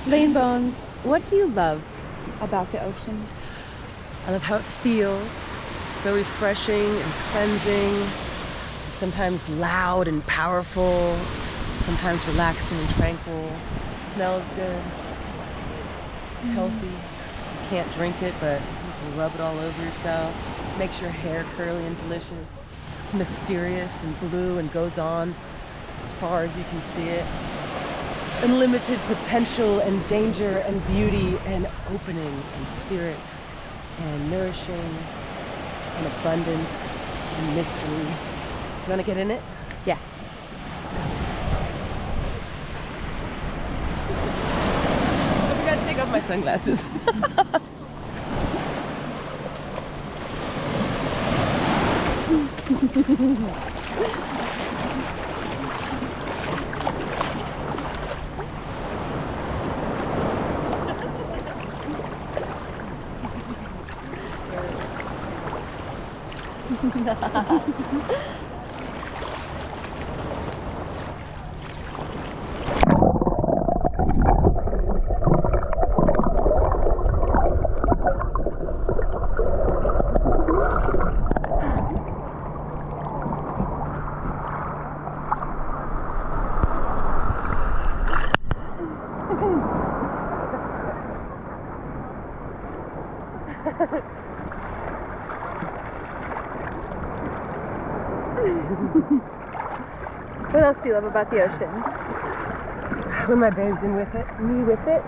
Laine Bones, what do you love about the ocean? I love how it feels. It's so refreshing and cleansing. Sometimes loud and powerful. Sometimes relaxing and tranquil. It smells good. It's healthy. You can't drink it, but you can rub it all over yourself. It makes your hair curly and delicious. It's mysterious and blue and goes on as far as you can see it. Unlimited potential and danger and beauty and opening and spirit and nourishing and abundance and mystery. You want to get in it? Yeah. I forgot to take off my sunglasses. What else do you love about the ocean? When my babe's in with it, me with it.